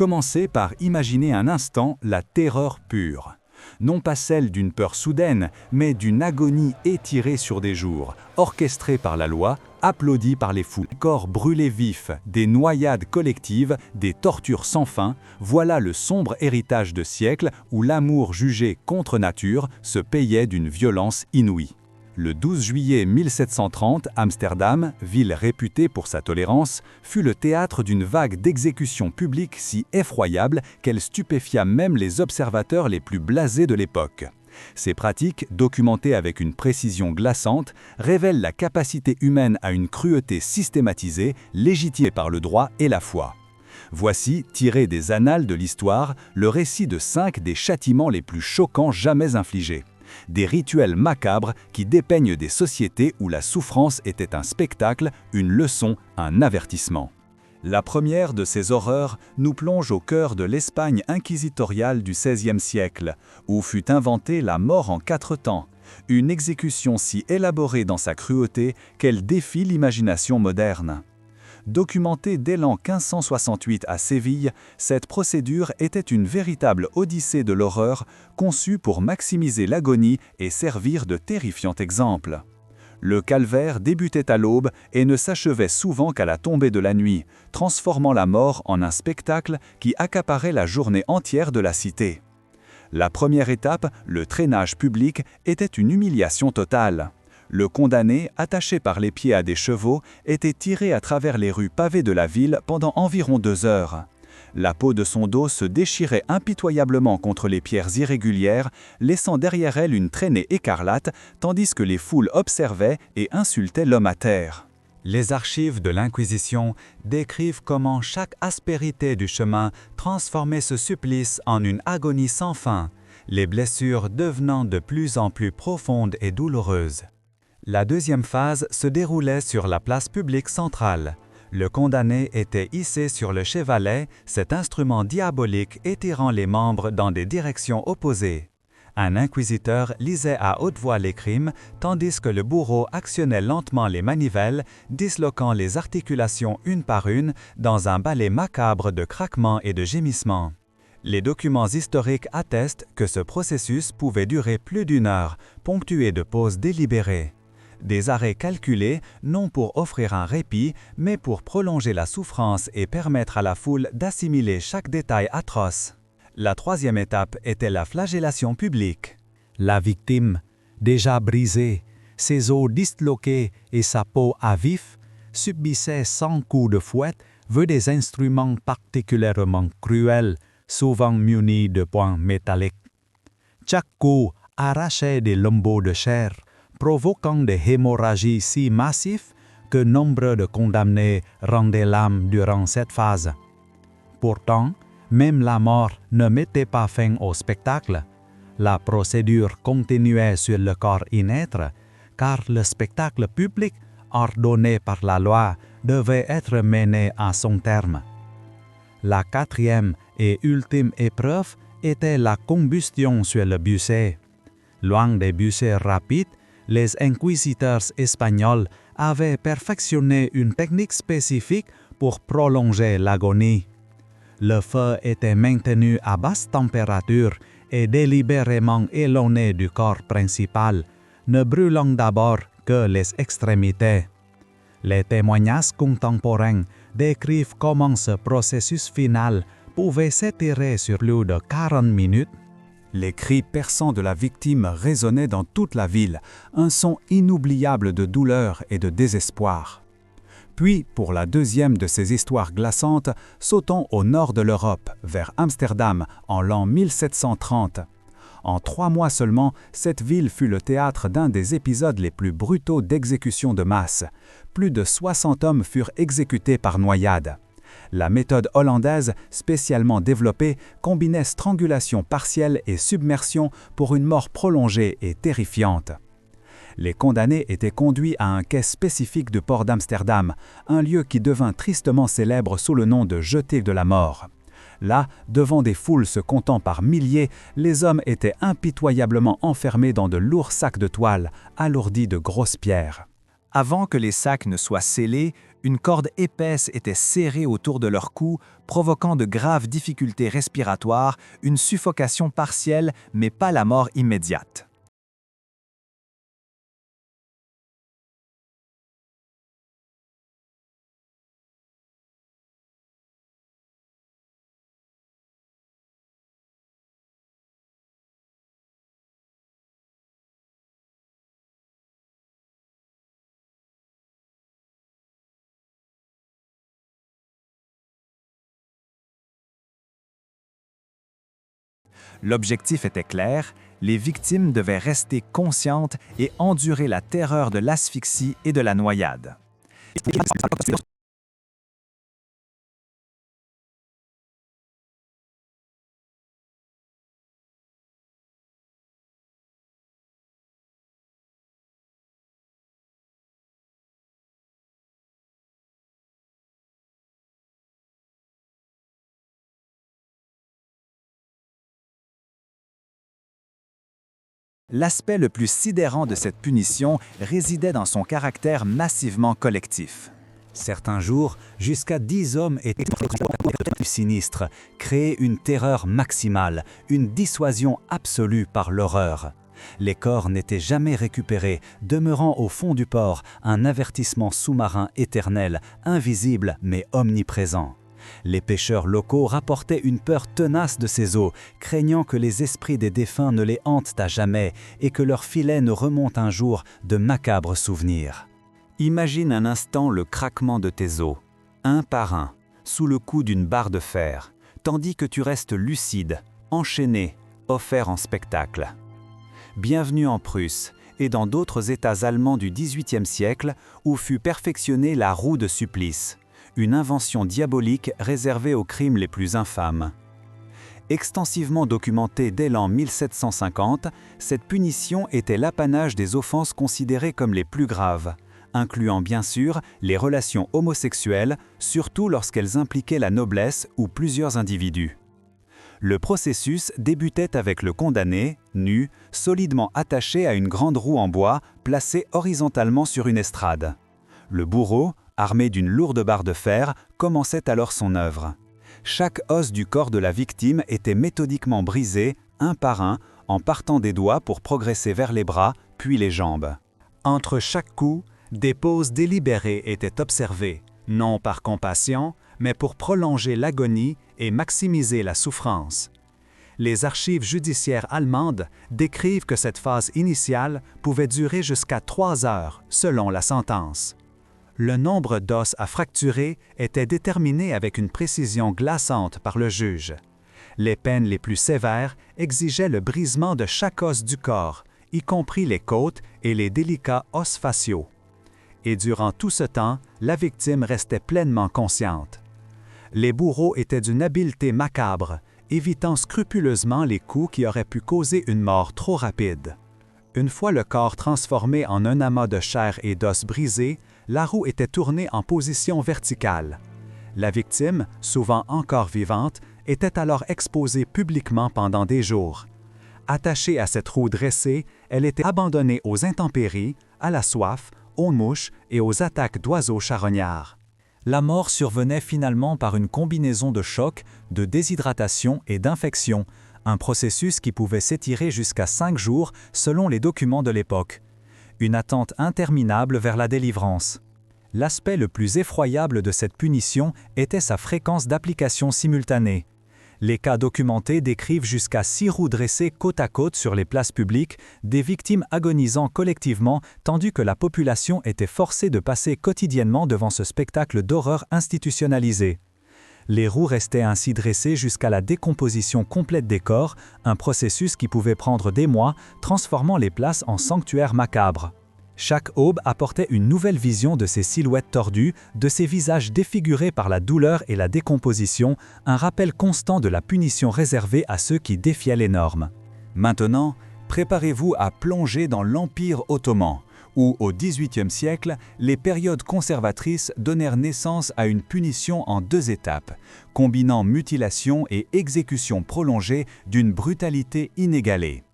Commencez par imaginer un instant la terreur pure. Non pas celle d'une peur soudaine, mais d'une agonie étirée sur des jours, orchestrée par la loi, applaudie par les foules. Des corps brûlés vifs, des noyades collectives, des tortures sans fin, voilà le sombre héritage de siècles où l'amour jugé contre nature se payait d'une violence inouïe. Le 12 juillet 1730, Amsterdam, ville réputée pour sa tolérance, fut le théâtre d'une vague d'exécutions publiques si effroyable qu'elle stupéfia même les observateurs les plus blasés de l'époque. Ces pratiques, documentées avec une précision glaçante, révèlent la capacité humaine à une cruauté systématisée, légitimée par le droit et la foi. Voici, tiré des annales de l'histoire, le récit de 5 des châtiments les plus choquants jamais infligés. Des rituels macabres qui dépeignent des sociétés où la souffrance était un spectacle, une leçon, un avertissement. La première de ces horreurs nous plonge au cœur de l'Espagne inquisitoriale du XVIe siècle, où fut inventée la mort en 4 temps, une exécution si élaborée dans sa cruauté qu'elle défie l'imagination moderne. Documentée dès l'an 1568 à Séville, cette procédure était une véritable odyssée de l'horreur, conçue pour maximiser l'agonie et servir de terrifiant exemple. Le calvaire débutait à l'aube et ne s'achevait souvent qu'à la tombée de la nuit, transformant la mort en un spectacle qui accaparait la journée entière de la cité. La première étape, le traînage public, était une humiliation totale. Le condamné, attaché par les pieds à des chevaux, était tiré à travers les rues pavées de la ville pendant environ 2 heures. La peau de son dos se déchirait impitoyablement contre les pierres irrégulières, laissant derrière elle une traînée écarlate, tandis que les foules observaient et insultaient l'homme à terre. Les archives de l'Inquisition décrivent comment chaque aspérité du chemin transformait ce supplice en une agonie sans fin, les blessures devenant de plus en plus profondes et douloureuses. La deuxième phase se déroulait sur la place publique centrale. Le condamné était hissé sur le chevalet, cet instrument diabolique étirant les membres dans des directions opposées. Un inquisiteur lisait à haute voix les crimes, tandis que le bourreau actionnait lentement les manivelles, disloquant les articulations une par une dans un ballet macabre de craquements et de gémissements. Les documents historiques attestent que ce processus pouvait durer plus d'1 heure, ponctué de pauses délibérées. Des arrêts calculés, non pour offrir un répit, mais pour prolonger la souffrance et permettre à la foule d'assimiler chaque détail atroce. La troisième étape était la flagellation publique. La victime, déjà brisée, ses os disloqués et sa peau à vif, subissait 100 coups de fouet avec des instruments particulièrement cruels, souvent munis de poings métalliques. Chaque coup arrachait des lambeaux de chair, provoquant des hémorragies si massives que nombre de condamnés rendaient l'âme durant cette phase. Pourtant, même la mort ne mettait pas fin au spectacle. La procédure continuait sur le corps inêtre, car le spectacle public, ordonné par la loi, devait être mené à son terme. La 4e et ultime épreuve était la combustion sur le bûcher. Loin des bûchers rapides, les inquisiteurs espagnols avaient perfectionné une technique spécifique pour prolonger l'agonie. Le feu était maintenu à basse température et délibérément éloigné du corps principal, ne brûlant d'abord que les extrémités. Les témoignages contemporains décrivent comment ce processus final pouvait s'étirer sur plus de 40 minutes. Les cris perçants de la victime résonnaient dans toute la ville, un son inoubliable de douleur et de désespoir. Puis, pour la deuxième de ces histoires glaçantes, sautons au nord de l'Europe, vers Amsterdam, en l'an 1730. En 3 mois seulement, cette ville fut le théâtre d'un des épisodes les plus brutaux d'exécution de masse. Plus de 60 hommes furent exécutés par noyade. La méthode hollandaise, spécialement développée, combinait strangulation partielle et submersion pour une mort prolongée et terrifiante. Les condamnés étaient conduits à un quai spécifique du port d'Amsterdam, un lieu qui devint tristement célèbre sous le nom de jetée de la mort. Là, devant des foules se comptant par milliers, les hommes étaient impitoyablement enfermés dans de lourds sacs de toile, alourdis de grosses pierres. Avant que les sacs ne soient scellés, Une corde épaisse était serrée autour de leur cou, provoquant de graves difficultés respiratoires, une suffocation partielle, mais pas la mort immédiate. L'objectif était clair, les victimes devaient rester conscientes et endurer la terreur de l'asphyxie et de la noyade. L'aspect le plus sidérant de cette punition résidait dans son caractère massivement collectif. Certains jours, jusqu'à 10 hommes étaient plus sinistres, créer une terreur maximale, une dissuasion absolue par l'horreur. Les corps n'étaient jamais récupérés, demeurant au fond du port, un avertissement sous-marin éternel, invisible mais omniprésent. Les pêcheurs locaux rapportaient une peur tenace de ces eaux, craignant que les esprits des défunts ne les hantent à jamais et que leurs filets ne remontent un jour de macabres souvenirs. Imagine un instant le craquement de tes os, un par un, sous le coup d'une barre de fer, tandis que tu restes lucide, enchaîné, offert en spectacle. Bienvenue en Prusse et dans d'autres États allemands du XVIIIe siècle où fut perfectionnée la roue de supplice, une invention diabolique réservée aux crimes les plus infâmes. Extensivement documentée dès l'an 1750, cette punition était l'apanage des offenses considérées comme les plus graves, incluant bien sûr les relations homosexuelles, surtout lorsqu'elles impliquaient la noblesse ou plusieurs individus. Le processus débutait avec le condamné, nu, solidement attaché à une grande roue en bois placée horizontalement sur une estrade. Le bourreau, armé d'une lourde barre de fer, commençait alors son œuvre. Chaque os du corps de la victime était méthodiquement brisé, un par un, en partant des doigts pour progresser vers les bras, puis les jambes. Entre chaque coup, des pauses délibérées étaient observées, non par compassion, mais pour prolonger l'agonie et maximiser la souffrance. Les archives judiciaires allemandes décrivent que cette phase initiale pouvait durer jusqu'à 3 heures, selon la sentence. Le nombre d'os à fracturer était déterminé avec une précision glaçante par le juge. Les peines les plus sévères exigeaient le brisement de chaque os du corps, y compris les côtes et les délicats os faciaux. Et durant tout ce temps, la victime restait pleinement consciente. Les bourreaux étaient d'une habileté macabre, évitant scrupuleusement les coups qui auraient pu causer une mort trop rapide. Une fois le corps transformé en un amas de chair et d'os brisés, la roue était tournée en position verticale. La victime, souvent encore vivante, était alors exposée publiquement pendant des jours. Attachée à cette roue dressée, elle était abandonnée aux intempéries, à la soif, aux mouches et aux attaques d'oiseaux charognards. La mort survenait finalement par une combinaison de chocs, de déshydratation et d'infection, un processus qui pouvait s'étirer jusqu'à 5 jours selon les documents de l'époque. Une attente interminable vers la délivrance. L'aspect le plus effroyable de cette punition était sa fréquence d'application simultanée. Les cas documentés décrivent jusqu'à 6 roues dressées côte à côte sur les places publiques, des victimes agonisant collectivement tandis que la population était forcée de passer quotidiennement devant ce spectacle d'horreur institutionnalisé. Les roues restaient ainsi dressées jusqu'à la décomposition complète des corps, un processus qui pouvait prendre des mois, transformant les places en sanctuaires macabres. Chaque aube apportait une nouvelle vision de ces silhouettes tordues, de ces visages défigurés par la douleur et la décomposition, un rappel constant de la punition réservée à ceux qui défiaient les normes. Maintenant, préparez-vous à plonger dans l'Empire ottoman, où, au XVIIIe siècle, les périodes conservatrices donnèrent naissance à une punition en 2 étapes, combinant mutilation et exécution prolongée d'une brutalité inégalée.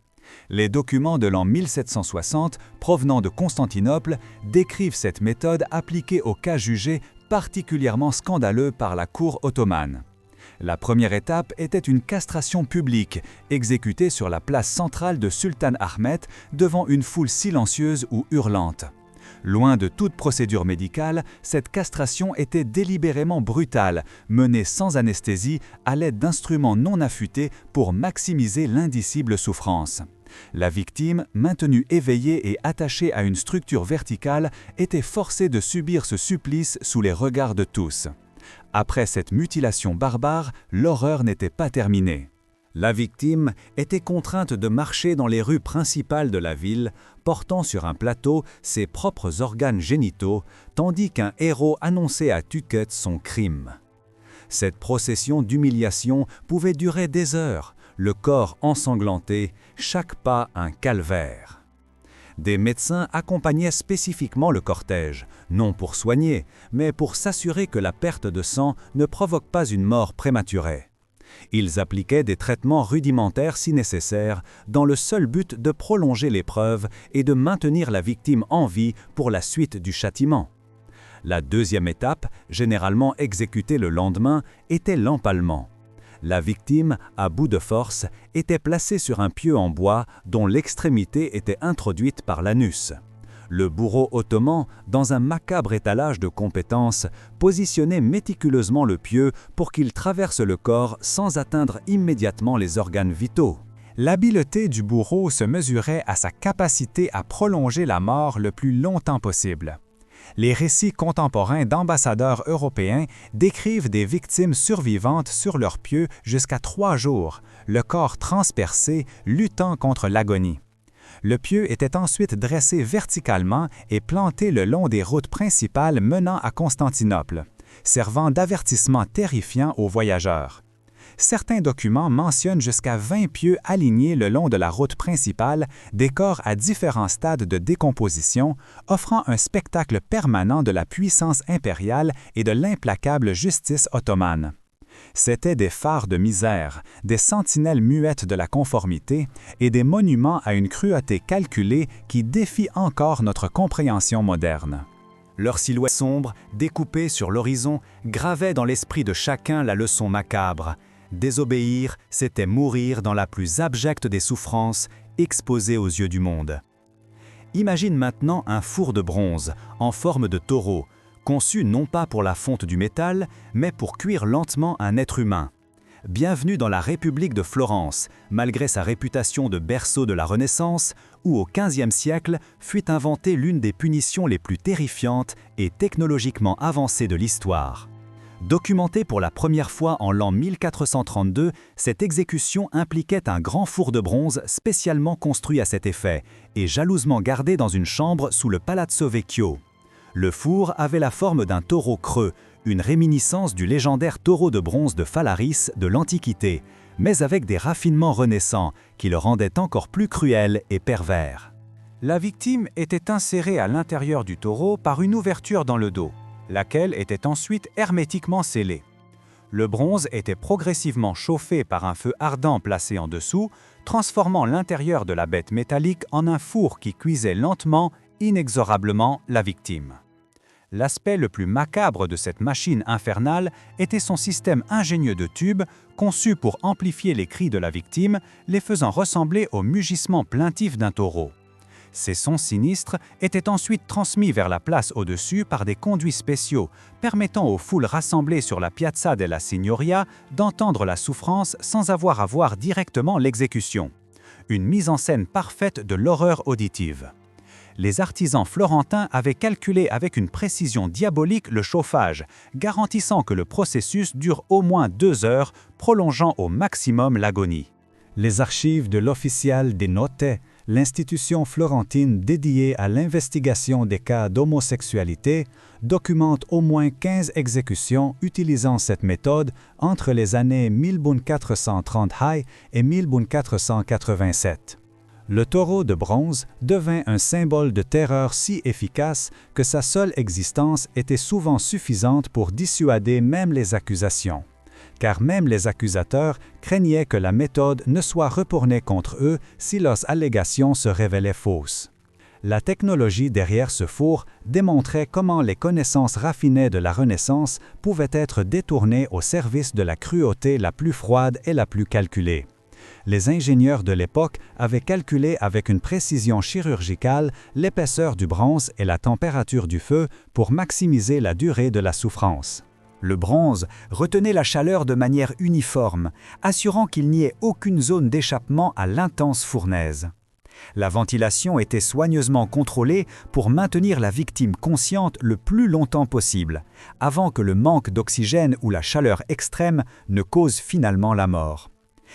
Les documents de l'an 1760, provenant de Constantinople, décrivent cette méthode appliquée aux cas jugés particulièrement scandaleux par la cour ottomane. La première étape était une castration publique, exécutée sur la place centrale de Sultan Ahmet devant une foule silencieuse ou hurlante. Loin de toute procédure médicale, cette castration était délibérément brutale, menée sans anesthésie à l'aide d'instruments non affûtés pour maximiser l'indicible souffrance. La victime, maintenue éveillée et attachée à une structure verticale, était forcée de subir ce supplice sous les regards de tous. Après cette mutilation barbare, l'horreur n'était pas terminée. La victime était contrainte de marcher dans les rues principales de la ville, portant sur un plateau ses propres organes génitaux, tandis qu'un héros annonçait à tue-tête son crime. Cette procession d'humiliation pouvait durer des heures, le corps ensanglanté, chaque pas un calvaire. Des médecins accompagnaient spécifiquement le cortège, non pour soigner, mais pour s'assurer que la perte de sang ne provoque pas une mort prématurée. Ils appliquaient des traitements rudimentaires si nécessaire, dans le seul but de prolonger l'épreuve et de maintenir la victime en vie pour la suite du châtiment. La deuxième étape, généralement exécutée le lendemain, était l'empalement. La victime, à bout de force, était placée sur un pieu en bois dont l'extrémité était introduite par l'anus. Le bourreau ottoman, dans un macabre étalage de compétences, positionnait méticuleusement le pieu pour qu'il traverse le corps sans atteindre immédiatement les organes vitaux. L'habileté du bourreau se mesurait à sa capacité à prolonger la mort le plus longtemps possible. Les récits contemporains d'ambassadeurs européens décrivent des victimes survivantes sur leurs pieux jusqu'à 3 jours, le corps transpercé, luttant contre l'agonie. Le pieu était ensuite dressé verticalement et planté le long des routes principales menant à Constantinople, servant d'avertissement terrifiant aux voyageurs. Certains documents mentionnent jusqu'à 20 pieux alignés le long de la route principale, des corps à différents stades de décomposition, offrant un spectacle permanent de la puissance impériale et de l'implacable justice ottomane. C'étaient des phares de misère, des sentinelles muettes de la conformité et des monuments à une cruauté calculée qui défient encore notre compréhension moderne. Leur silhouette sombre, découpée sur l'horizon, gravait dans l'esprit de chacun la leçon macabre. Désobéir, c'était mourir dans la plus abjecte des souffrances, exposé aux yeux du monde. Imagine maintenant un four de bronze, en forme de taureau, conçu non pas pour la fonte du métal, mais pour cuire lentement un être humain. Bienvenue dans la République de Florence, malgré sa réputation de berceau de la Renaissance, où au XVe siècle fut inventée l'une des punitions les plus terrifiantes et technologiquement avancées de l'histoire. Documentée pour la première fois en l'an 1432, cette exécution impliquait un grand four de bronze spécialement construit à cet effet et jalousement gardé dans une chambre sous le Palazzo Vecchio. Le four avait la forme d'un taureau creux, une réminiscence du légendaire taureau de bronze de Phalaris de l'Antiquité, mais avec des raffinements renaissants qui le rendaient encore plus cruel et pervers. La victime était insérée à l'intérieur du taureau par une ouverture dans le dos, laquelle était ensuite hermétiquement scellée. Le bronze était progressivement chauffé par un feu ardent placé en dessous, transformant l'intérieur de la bête métallique en un four qui cuisait lentement, inexorablement la victime. L'aspect le plus macabre de cette machine infernale était son système ingénieux de tubes, conçu pour amplifier les cris de la victime, les faisant ressembler au mugissement plaintif d'un taureau. Ces sons sinistres étaient ensuite transmis vers la place au-dessus par des conduits spéciaux, permettant aux foules rassemblées sur la Piazza della Signoria d'entendre la souffrance sans avoir à voir directement l'exécution. Une mise en scène parfaite de l'horreur auditive. Les artisans florentins avaient calculé avec une précision diabolique le chauffage, garantissant que le processus dure au moins 2 heures, prolongeant au maximum l'agonie. Les archives de l'Official des Note, l'institution florentine dédiée à l'investigation des cas d'homosexualité, documentent au moins 15 exécutions utilisant cette méthode entre les années 1430 et 1487. Le taureau de bronze devint un symbole de terreur si efficace que sa seule existence était souvent suffisante pour dissuader même les accusations. Car même les accusateurs craignaient que la méthode ne soit retournée contre eux si leurs allégations se révélaient fausses. La technologie derrière ce four démontrait comment les connaissances raffinées de la Renaissance pouvaient être détournées au service de la cruauté la plus froide et la plus calculée. Les ingénieurs de l'époque avaient calculé avec une précision chirurgicale l'épaisseur du bronze et la température du feu pour maximiser la durée de la souffrance. Le bronze retenait la chaleur de manière uniforme, assurant qu'il n'y ait aucune zone d'échappement à l'intense fournaise. La ventilation était soigneusement contrôlée pour maintenir la victime consciente le plus longtemps possible, avant que le manque d'oxygène ou la chaleur extrême ne cause finalement la mort.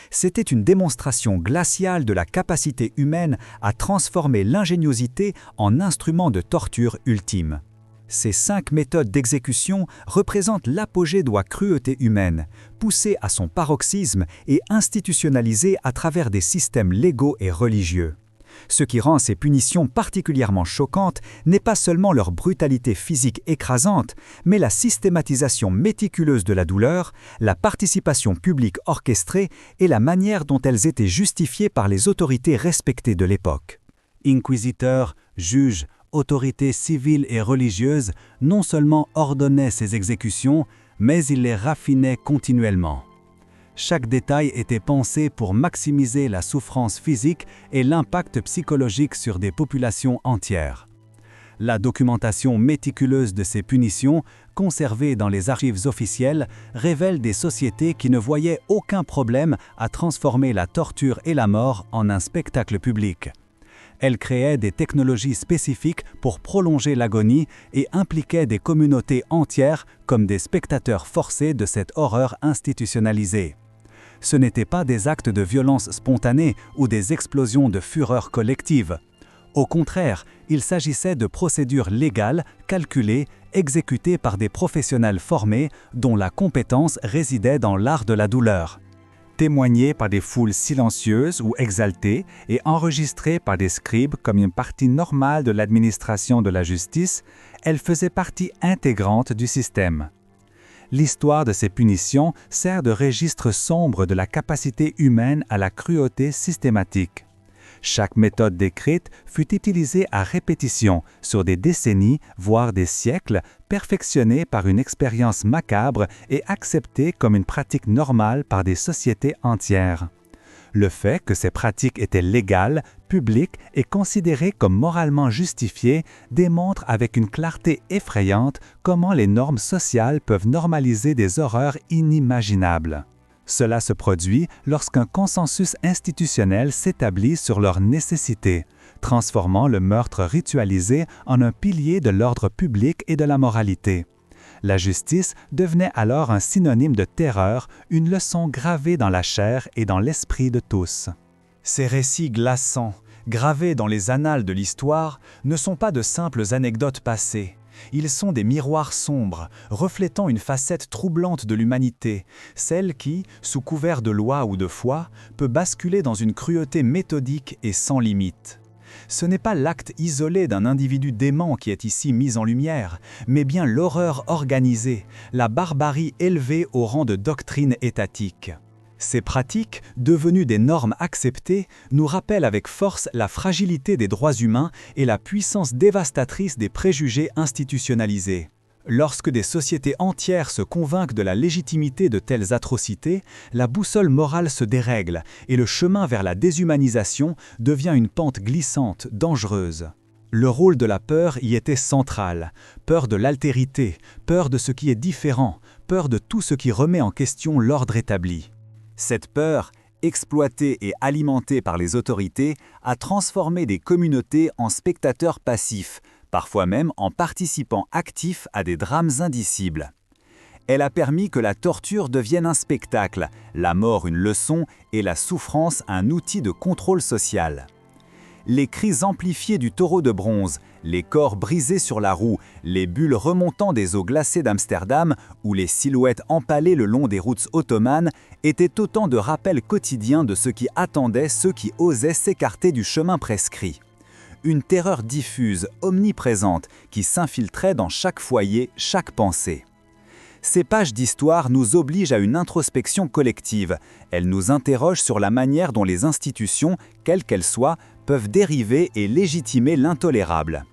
C'était une démonstration glaciale de la capacité humaine à transformer l'ingéniosité en instrument de torture ultime. Ces 5 méthodes d'exécution représentent l'apogée de la cruauté humaine, poussée à son paroxysme et institutionnalisée à travers des systèmes légaux et religieux. Ce qui rend ces punitions particulièrement choquantes n'est pas seulement leur brutalité physique écrasante, mais la systématisation méticuleuse de la douleur, la participation publique orchestrée et la manière dont elles étaient justifiées par les autorités respectées de l'époque. Inquisiteurs, juges, autorités civiles et religieuses non seulement ordonnaient ces exécutions, mais ils les raffinaient continuellement. Chaque détail était pensé pour maximiser la souffrance physique et l'impact psychologique sur des populations entières. La documentation méticuleuse de ces punitions, conservée dans les archives officielles, révèle des sociétés qui ne voyaient aucun problème à transformer la torture et la mort en un spectacle public. Elle créait des technologies spécifiques pour prolonger l'agonie et impliquait des communautés entières comme des spectateurs forcés de cette horreur institutionnalisée. Ce n'étaient pas des actes de violence spontanée ou des explosions de fureur collective. Au contraire, il s'agissait de procédures légales, calculées, exécutées par des professionnels formés dont la compétence résidait dans l'art de la douleur. Témoignées par des foules silencieuses ou exaltées et enregistrées par des scribes comme une partie normale de l'administration de la justice, elles faisaient partie intégrante du système. L'histoire de ces punitions sert de registre sombre de la capacité humaine à la cruauté systématique. Chaque méthode décrite fut utilisée à répétition sur des décennies, voire des siècles, perfectionnée par une expérience macabre et acceptée comme une pratique normale par des sociétés entières. Le fait que ces pratiques étaient légales, publiques et considérées comme moralement justifiées démontre avec une clarté effrayante comment les normes sociales peuvent normaliser des horreurs inimaginables. Cela se produit lorsqu'un consensus institutionnel s'établit sur leur nécessité, transformant le meurtre ritualisé en un pilier de l'ordre public et de la moralité. La justice devenait alors un synonyme de terreur, une leçon gravée dans la chair et dans l'esprit de tous. Ces récits glaçants, gravés dans les annales de l'histoire, ne sont pas de simples anecdotes passées. Ils sont des miroirs sombres, reflétant une facette troublante de l'humanité, celle qui, sous couvert de loi ou de foi, peut basculer dans une cruauté méthodique et sans limite. Ce n'est pas l'acte isolé d'un individu dément qui est ici mis en lumière, mais bien l'horreur organisée, la barbarie élevée au rang de doctrine étatique. Ces pratiques, devenues des normes acceptées, nous rappellent avec force la fragilité des droits humains et la puissance dévastatrice des préjugés institutionnalisés. Lorsque des sociétés entières se convainquent de la légitimité de telles atrocités, la boussole morale se dérègle et le chemin vers la déshumanisation devient une pente glissante, dangereuse. Le rôle de la peur y était central. Peur de l'altérité, peur de ce qui est différent, peur de tout ce qui remet en question l'ordre établi. Cette peur, exploitée et alimentée par les autorités, a transformé des communautés en spectateurs passifs, parfois même en participants actifs à des drames indicibles. Elle a permis que la torture devienne un spectacle, la mort une leçon et la souffrance un outil de contrôle social. Les cris amplifiés du taureau de bronze, les corps brisés sur la roue, les bulles remontant des eaux glacées d'Amsterdam ou les silhouettes empalées le long des routes ottomanes étaient autant de rappels quotidiens de ce qui attendait ceux qui osaient s'écarter du chemin prescrit. Une terreur diffuse, omniprésente, qui s'infiltrait dans chaque foyer, chaque pensée. Ces pages d'histoire nous obligent à une introspection collective. Elles nous interrogent sur la manière dont les institutions, quelles qu'elles soient, peuvent dériver et légitimer l'intolérable.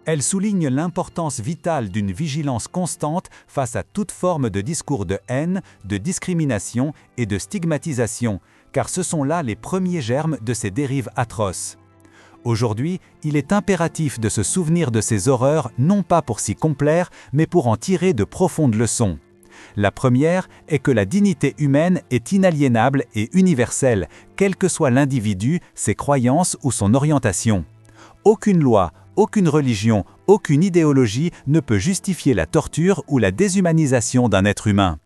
Elles soulignent l'importance vitale d'une vigilance constante face à toute forme de discours de haine, de discrimination et de stigmatisation, car ce sont là les premiers germes de ces dérives atroces. Aujourd'hui, il est impératif de se souvenir de ces horreurs non pas pour s'y complaire, mais pour en tirer de profondes leçons. La première est que la dignité humaine est inaliénable et universelle, quel que soit l'individu, ses croyances ou son orientation. Aucune loi, aucune religion, aucune idéologie ne peut justifier la torture ou la déshumanisation d'un être humain.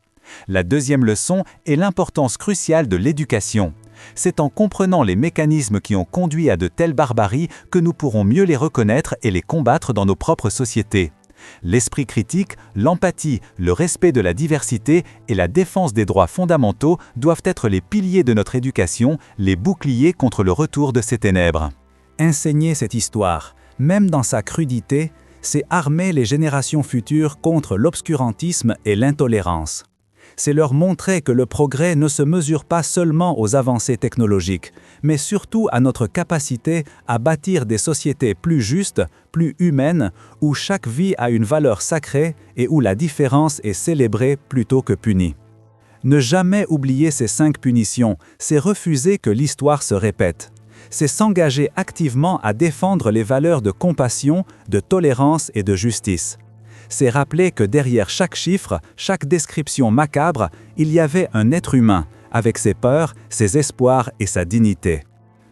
La deuxième leçon est l'importance cruciale de l'éducation. C'est en comprenant les mécanismes qui ont conduit à de telles barbaries que nous pourrons mieux les reconnaître et les combattre dans nos propres sociétés. L'esprit critique, l'empathie, le respect de la diversité et la défense des droits fondamentaux doivent être les piliers de notre éducation, les boucliers contre le retour de ces ténèbres. Enseigner cette histoire, même dans sa crudité, c'est armer les générations futures contre l'obscurantisme et l'intolérance. C'est leur montrer que le progrès ne se mesure pas seulement aux avancées technologiques, mais surtout à notre capacité à bâtir des sociétés plus justes, plus humaines, où chaque vie a une valeur sacrée et où la différence est célébrée plutôt que punie. Ne jamais oublier ces 5 punitions, c'est refuser que l'histoire se répète. C'est s'engager activement à défendre les valeurs de compassion, de tolérance et de justice. C'est rappeler que derrière chaque chiffre, chaque description macabre, il y avait un être humain, avec ses peurs, ses espoirs et sa dignité.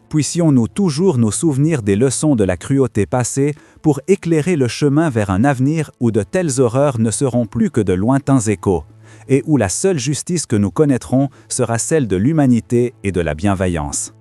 Puissions-nous toujours nous souvenir des leçons de la cruauté passée pour éclairer le chemin vers un avenir où de telles horreurs ne seront plus que de lointains échos, et où la seule justice que nous connaîtrons sera celle de l'humanité et de la bienveillance.